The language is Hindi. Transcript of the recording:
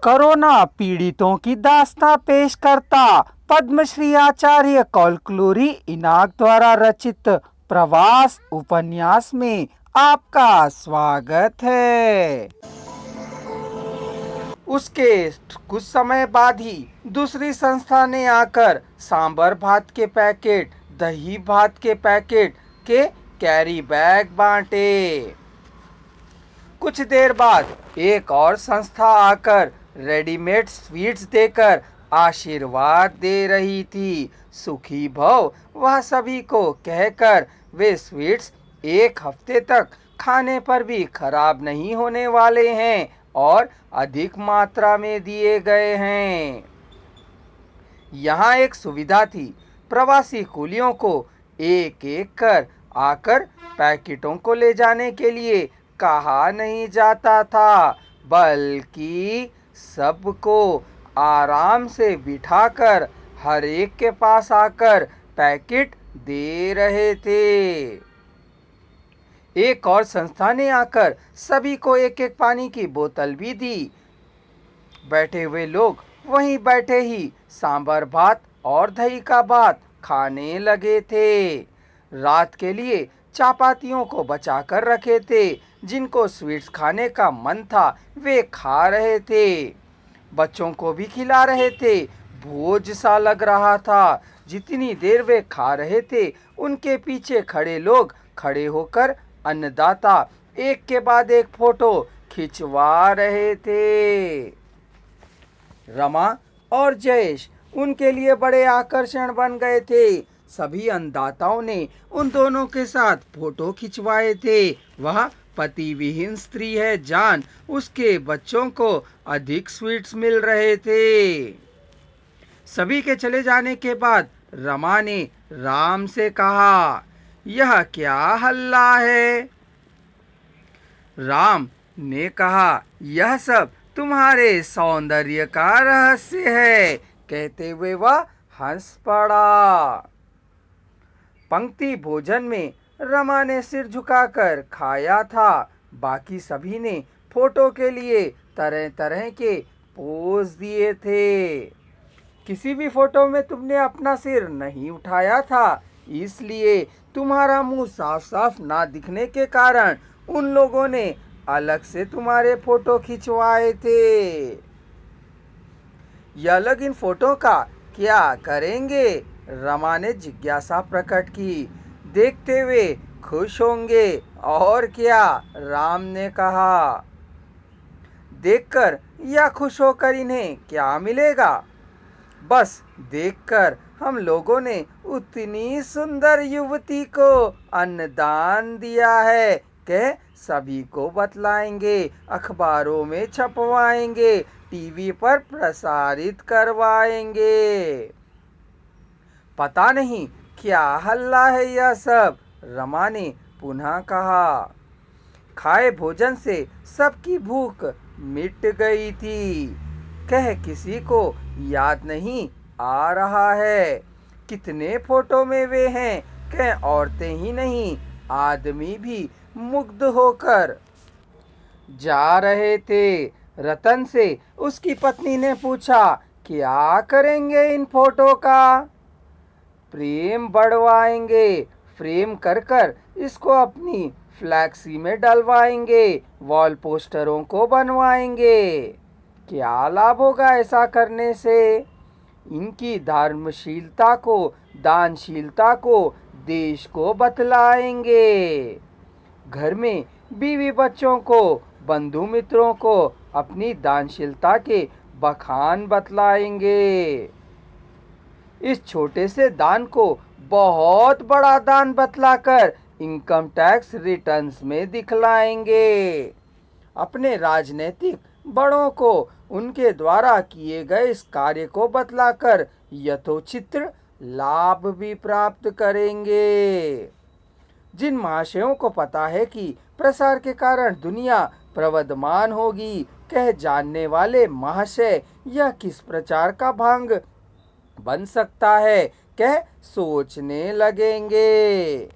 कोरोना पीड़ितों की दास्तां पेश करता पद्मश्री आचार्य कौलक्लूरी इनाक द्वारा रचित प्रवास उपन्यास में आपका स्वागत है। उसके कुछ समय बाद ही दूसरी संस्था ने आकर सांबर भात के पैकेट, दही भात के पैकेट के कैरी बैग बांटे। कुछ देर बाद एक और संस्था आकर रेडीमेड स्वीट्स देकर आशीर्वाद दे रही थी। सुखी भव वह सभी को कहकर वे स्वीट्स एक हफ्ते तक खाने पर भी खराब नहीं होने वाले हैं और अधिक मात्रा में दिए गए हैं। यहाँ एक सुविधा थी, प्रवासी कुलियों को एक एक कर आकर पैकेटों को ले जाने के लिए कहा नहीं जाता था, बल्कि सबको आराम से बिठाकर हर एक के पास आकर पैकेट दे रहे थे। एक और संस्था ने आकर सभी को एक एक पानी की बोतल भी दी। बैठे हुए लोग वहीं बैठे ही सांबर भात और दही का भात खाने लगे थे। रात के लिए चापातियों को बचा कर रखे थे। जिनको स्वीट्स खाने का मन था वे खा रहे थे, बच्चों को भी खिला रहे थे। भोज सा लग रहा था। जितनी देर वे खा रहे थे उनके पीछे खड़े लोग खड़े होकर अन्नदाता एक के बाद एक फोटो खिंचवा रहे थे। रमा और जयेश उनके लिए बड़े आकर्षण बन गए थे। सभी अन्नदाताओं ने उन दोनों के साथ फोटो खिंचवाए थे। वह पति विहीन स्त्री है जान उसके बच्चों को अधिक स्वीट्स मिल रहे थे। सभी के चले जाने के बाद रमा ने राम से कहा, यह क्या हल्ला है? राम ने कहा, यह सब तुम्हारे सौंदर्य का रहस्य है। कहते हुए वह हंस पड़ा। पंक्ति भोजन में रमा ने सिर झुकाकर खाया था। बाकी सभी ने फोटो के लिए तरह तरह के पोज दिए थे। किसी भी फोटो में तुमने अपना सिर नहीं उठाया था, इसलिए तुम्हारा मुंह साफ साफ ना दिखने के कारण उन लोगों ने अलग से तुम्हारे फोटो खिंचवाए थे। यह लोग इन फोटो का क्या करेंगे? रमा ने जिज्ञासा प्रकट की। देखते हुए खुश होंगे और क्या? राम ने कहा। देखकर या खुश होकर इन्हें क्या मिलेगा? बस देखकर हम लोगों ने उतनी सुंदर युवती को अन्नदान दिया है, कह सभी को बतलाएंगे, अखबारों में छपवाएंगे, टीवी पर प्रसारित करवाएंगे। पता नहीं क्या हल्ला है यह सब, रमा ने पुनः कहा। खाए भोजन से सबकी भूख मिट गई थी। कह किसी को याद नहीं आ रहा है कितने फोटो में वे हैं। कह औरतें ही नहीं आदमी भी मुग्ध होकर जा रहे थे। रतन से उसकी पत्नी ने पूछा, क्या करेंगे इन फोटो का? प्रेम बढ़वाएंगे, फ्रेम कर कर इसको अपनी फ्लैक्सी में डलवाएंगे, वॉल पोस्टरों को बनवाएंगे। क्या लाभ होगा ऐसा करने से? इनकी धर्मशीलता को, दानशीलता को देश को बतलाएंगे। घर में बीवी बच्चों को, बंधु मित्रों को अपनी दानशीलता के बखान बतलाएंगे। इस छोटे से दान को बहुत बड़ा दान बतलाकर इनकम टैक्स रिटर्न्स में दिखलाएंगे। अपने राजनीतिक बड़ों को उनके द्वारा किए गए इस कार्य को बतलाकर यथोचित लाभ भी प्राप्त करेंगे। जिन महाशयों को पता है कि प्रसार के कारण दुनिया प्रवर्धमान होगी, कह जानने वाले महाशय यह किस प्रचार का भाग बन सकता है, कह सोचने लगेंगे।